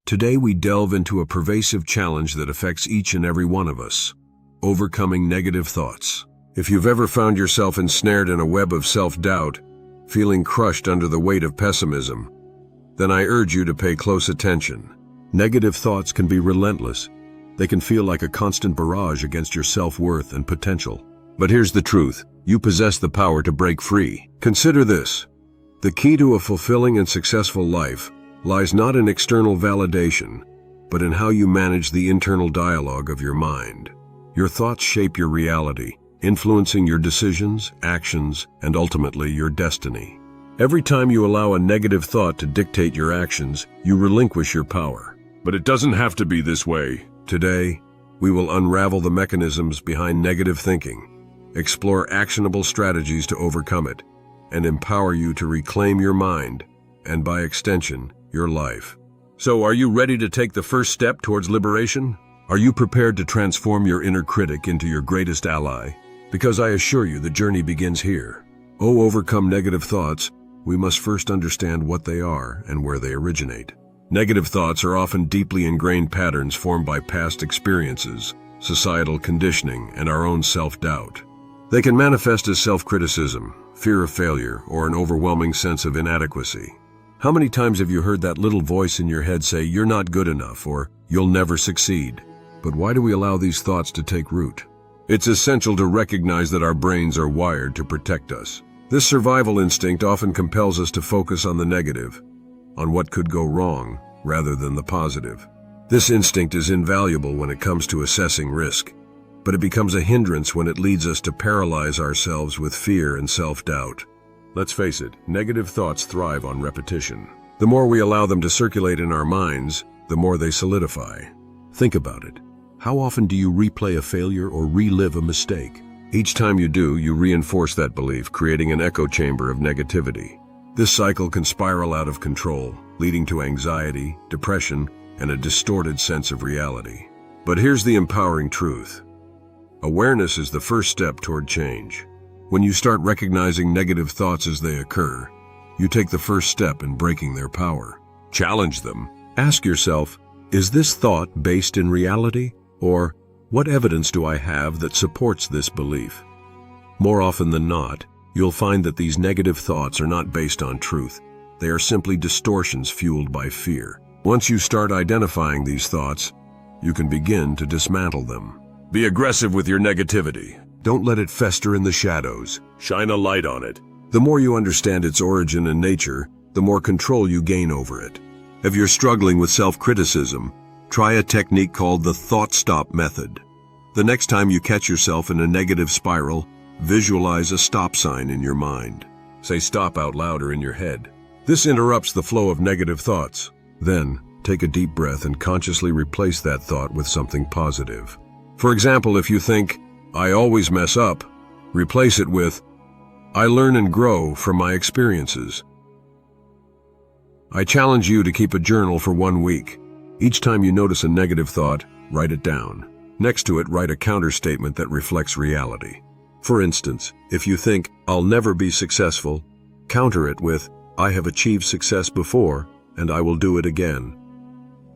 Today we delve into a pervasive challenge that affects each and every one of us: overcoming negative thoughts. If you've ever found yourself ensnared in a web of self-doubt, feeling crushed under the weight of pessimism, then I urge you to pay close attention. Negative thoughts can be relentless. They can feel like a constant barrage against your self-worth and potential. But here's the truth: you possess the power to break free. Consider this: the key to a fulfilling and successful life lies not in external validation, but in how you manage the internal dialogue of your mind. Your thoughts shape your reality, influencing your decisions, actions, and ultimately your destiny. Every time you allow a negative thought to dictate your actions, you relinquish your power. But it doesn't have to be this way. Today, we will unravel the mechanisms behind negative thinking, explore actionable strategies to overcome it, and empower you to reclaim your mind, and by extension, your life. So, are you ready to take the first step towards liberation? Are you prepared to transform your inner critic into your greatest ally? Because I assure you, the journey begins here. Overcome negative thoughts, we must first understand what they are and where they originate. Negative thoughts are often deeply ingrained patterns formed by past experiences, societal conditioning, and our own self-doubt. They can manifest as self-criticism, fear of failure, or an overwhelming sense of inadequacy. How many times have you heard that little voice in your head say, "You're not good enough," or "You'll never succeed"? But why do we allow these thoughts to take root? It's essential to recognize that our brains are wired to protect us. This survival instinct often compels us to focus on the negative, on what could go wrong, rather than the positive. This instinct is invaluable when it comes to assessing risk, but it becomes a hindrance when it leads us to paralyze ourselves with fear and self-doubt. Let's face it, negative thoughts thrive on repetition. The more we allow them to circulate in our minds, the more they solidify. Think about it. How often do you replay a failure or relive a mistake? Each time you do, you reinforce that belief, creating an echo chamber of negativity. This cycle can spiral out of control, leading to anxiety, depression, and a distorted sense of reality. But here's the empowering truth: awareness is the first step toward change. When you start recognizing negative thoughts as they occur, you take the first step in breaking their power. Challenge them. Ask yourself, is this thought based in reality? Or, what evidence do I have that supports this belief? More often than not, you'll find that these negative thoughts are not based on truth. They are simply distortions fueled by fear. Once you start identifying these thoughts, you can begin to dismantle them. Be aggressive with your negativity. Don't let it fester in the shadows. Shine a light on it. The more you understand its origin and nature, the more control you gain over it. If you're struggling with self-criticism, try a technique called the thought stop method. The next time you catch yourself in a negative spiral, visualize a stop sign in your mind. Say stop out loud or in your head. This interrupts the flow of negative thoughts. Then, take a deep breath and consciously replace that thought with something positive. For example, if you think, "I always mess up," replace it with, "I learn and grow from my experiences." I challenge you to keep a journal for 1 week. Each time you notice a negative thought, write it down. Next to it, write a counter-statement that reflects reality. For instance, if you think, "I'll never be successful," counter it with, "I have achieved success before, and I will do it again."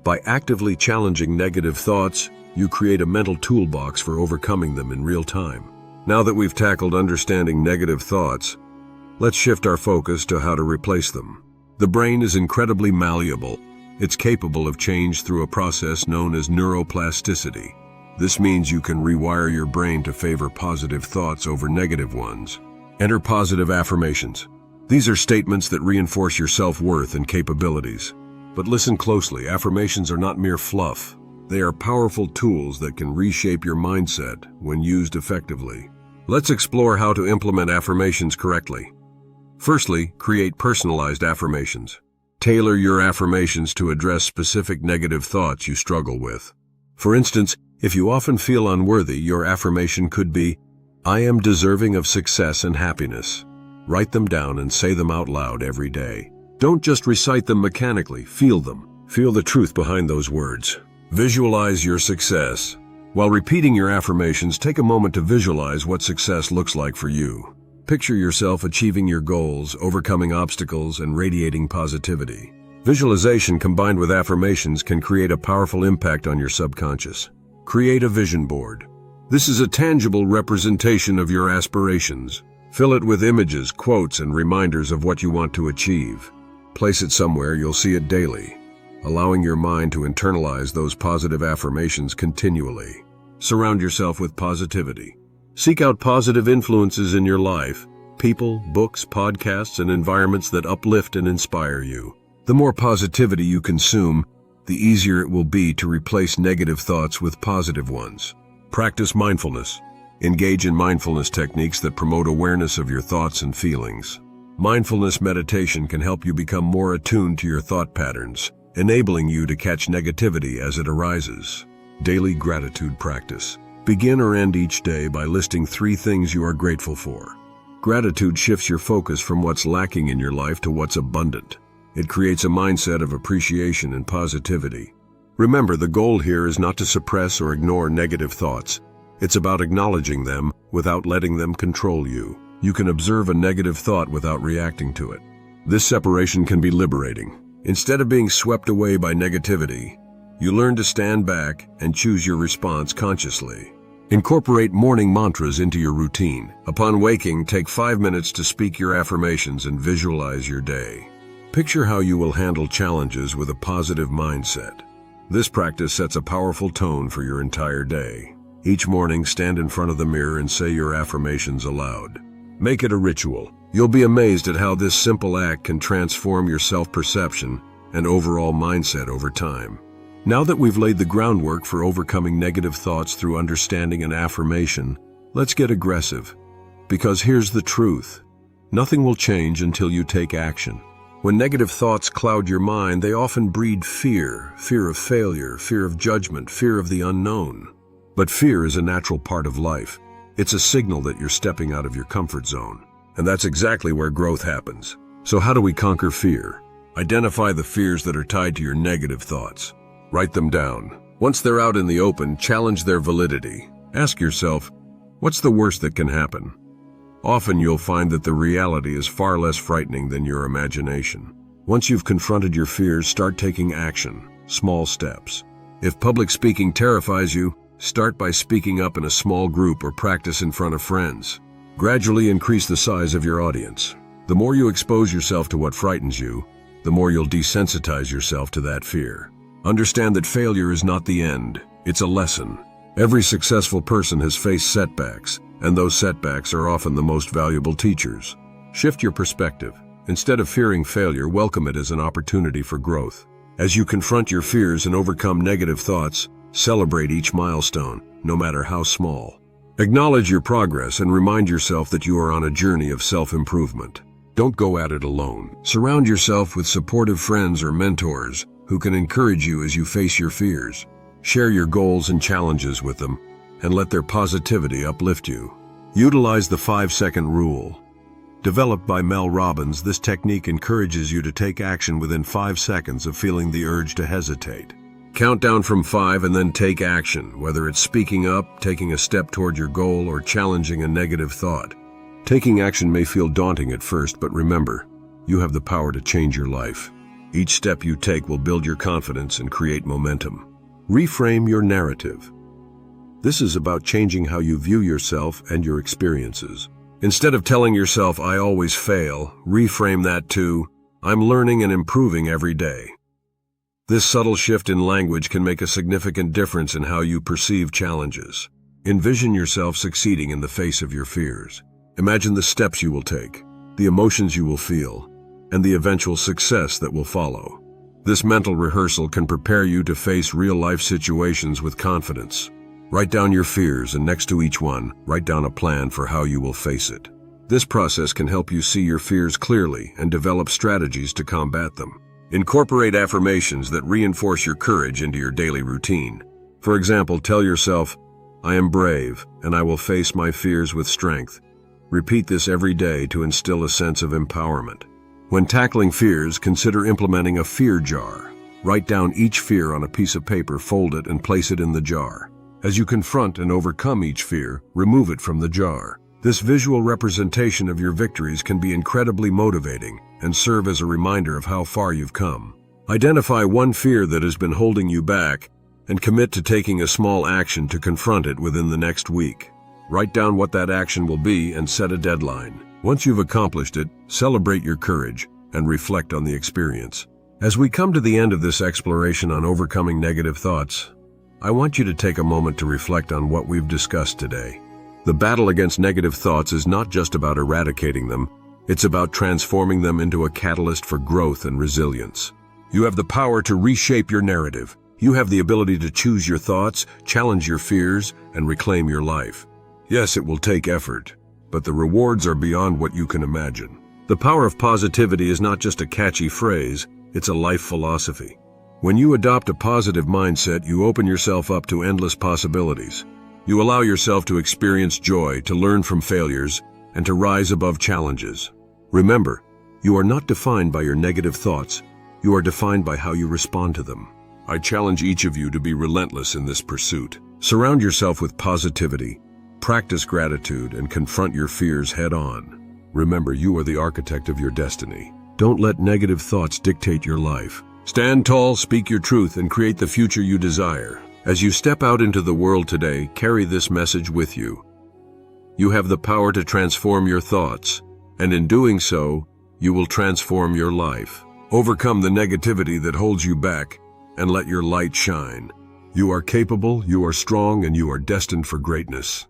By actively challenging negative thoughts, you create a mental toolbox for overcoming them in real time. Now that we've tackled understanding negative thoughts, let's shift our focus to how to replace them. The brain is incredibly malleable. It's capable of change through a process known as neuroplasticity. This means you can rewire your brain to favor positive thoughts over negative ones. Enter positive affirmations. These are statements that reinforce your self-worth and capabilities. But listen closely, affirmations are not mere fluff. They are powerful tools that can reshape your mindset when used effectively. Let's explore how to implement affirmations correctly. Firstly, create personalized affirmations. Tailor your affirmations to address specific negative thoughts you struggle with. For instance, if you often feel unworthy, your affirmation could be, "I am deserving of success and happiness." Write them down and say them out loud every day. Don't just recite them mechanically, feel them. Feel the truth behind those words. Visualize your success. While repeating your affirmations, take a moment to visualize what success looks like for you. Picture yourself achieving your goals, overcoming obstacles, and radiating positivity. Visualization combined with affirmations can create a powerful impact on your subconscious. Create a vision board. This is a tangible representation of your aspirations. Fill it with images, quotes, and reminders of what you want to achieve. Place it somewhere you'll see it daily, allowing your mind to internalize those positive affirmations continually. Surround yourself with positivity. Seek out positive influences in your life, people, books, podcasts, and environments that uplift and inspire you. The more positivity you consume, the easier it will be to replace negative thoughts with positive ones. Practice mindfulness. Engage in mindfulness techniques that promote awareness of your thoughts and feelings. Mindfulness meditation can help you become more attuned to your thought patterns, enabling you to catch negativity as it arises. Daily gratitude practice. Begin or end each day by listing 3 things you are grateful for. Gratitude shifts your focus from what's lacking in your life to what's abundant. It creates a mindset of appreciation and positivity. Remember, the goal here is not to suppress or ignore negative thoughts. It's about acknowledging them without letting them control you. You can observe a negative thought without reacting to it. This separation can be liberating. Instead of being swept away by negativity, you learn to stand back and choose your response consciously. Incorporate morning mantras into your routine. Upon waking, take 5 minutes to speak your affirmations and visualize your day. Picture how you will handle challenges with a positive mindset. This practice sets a powerful tone for your entire day. Each morning, stand in front of the mirror and say your affirmations aloud. Make it a ritual. You'll be amazed at how this simple act can transform your self-perception and overall mindset over time. Now that we've laid the groundwork for overcoming negative thoughts through understanding and affirmation, let's get aggressive. Because here's the truth. Nothing will change until you take action. When negative thoughts cloud your mind, they often breed fear of failure, fear of judgment, fear of the unknown. But fear is a natural part of life. It's a signal that you're stepping out of your comfort zone. And that's exactly where growth happens. So how do we conquer fear? Identify the fears that are tied to your negative thoughts. Write them down. Once they're out in the open, challenge their validity. Ask yourself, what's the worst that can happen? Often you'll find that the reality is far less frightening than your imagination. Once you've confronted your fears, start taking action, small steps. If public speaking terrifies you, start by speaking up in a small group or practice in front of friends. Gradually increase the size of your audience. The more you expose yourself to what frightens you, the more you'll desensitize yourself to that fear. Understand that failure is not the end, it's a lesson. Every successful person has faced setbacks, and those setbacks are often the most valuable teachers. Shift your perspective. Instead of fearing failure, welcome it as an opportunity for growth. As you confront your fears and overcome negative thoughts, celebrate each milestone, no matter how small. Acknowledge your progress and remind yourself that you are on a journey of self-improvement. Don't go at it alone. Surround yourself with supportive friends or mentors who can encourage you as you face your fears. Share your goals and challenges with them, and let their positivity uplift you. Utilize the 5-second rule. Developed by Mel Robbins, this technique encourages you to take action within 5 seconds of feeling the urge to hesitate. Count down from 5 and then take action, whether it's speaking up, taking a step toward your goal, or challenging a negative thought. Taking action may feel daunting at first, but remember, you have the power to change your life. Each step you take will build your confidence and create momentum. Reframe your narrative. This is about changing how you view yourself and your experiences. Instead of telling yourself, "I always fail," reframe that to, "I'm learning and improving every day." This subtle shift in language can make a significant difference in how you perceive challenges. Envision yourself succeeding in the face of your fears. Imagine the steps you will take, the emotions you will feel, and the eventual success that will follow. This mental rehearsal can prepare you to face real-life situations with confidence. Write down your fears, and next to each one, write down a plan for how you will face it. This process can help you see your fears clearly and develop strategies to combat them. Incorporate affirmations that reinforce your courage into your daily routine. For example, tell yourself, "I am brave, and I will face my fears with strength." Repeat this every day to instill a sense of empowerment. When tackling fears, consider implementing a fear jar. Write down each fear on a piece of paper, fold it, and place it in the jar. As you confront and overcome each fear, remove it from the jar. This visual representation of your victories can be incredibly motivating and serve as a reminder of how far you've come. Identify one fear that has been holding you back and commit to taking a small action to confront it within the next week. Write down what that action will be and set a deadline. Once you've accomplished it, celebrate your courage and reflect on the experience. As we come to the end of this exploration on overcoming negative thoughts, I want you to take a moment to reflect on what we've discussed today. The battle against negative thoughts is not just about eradicating them, it's about transforming them into a catalyst for growth and resilience. You have the power to reshape your narrative. You have the ability to choose your thoughts, challenge your fears, and reclaim your life. Yes, it will take effort, but the rewards are beyond what you can imagine. The power of positivity is not just a catchy phrase, it's a life philosophy. When you adopt a positive mindset, you open yourself up to endless possibilities. You allow yourself to experience joy, to learn from failures, and to rise above challenges. Remember, you are not defined by your negative thoughts. You are defined by how you respond to them. I challenge each of you to be relentless in this pursuit. Surround yourself with positivity, practice gratitude, and confront your fears head-on. Remember, you are the architect of your destiny. Don't let negative thoughts dictate your life. Stand tall, speak your truth, and create the future you desire. As you step out into the world today, carry this message with you. You have the power to transform your thoughts, and in doing so, you will transform your life. Overcome the negativity that holds you back, and let your light shine. You are capable, you are strong, and you are destined for greatness.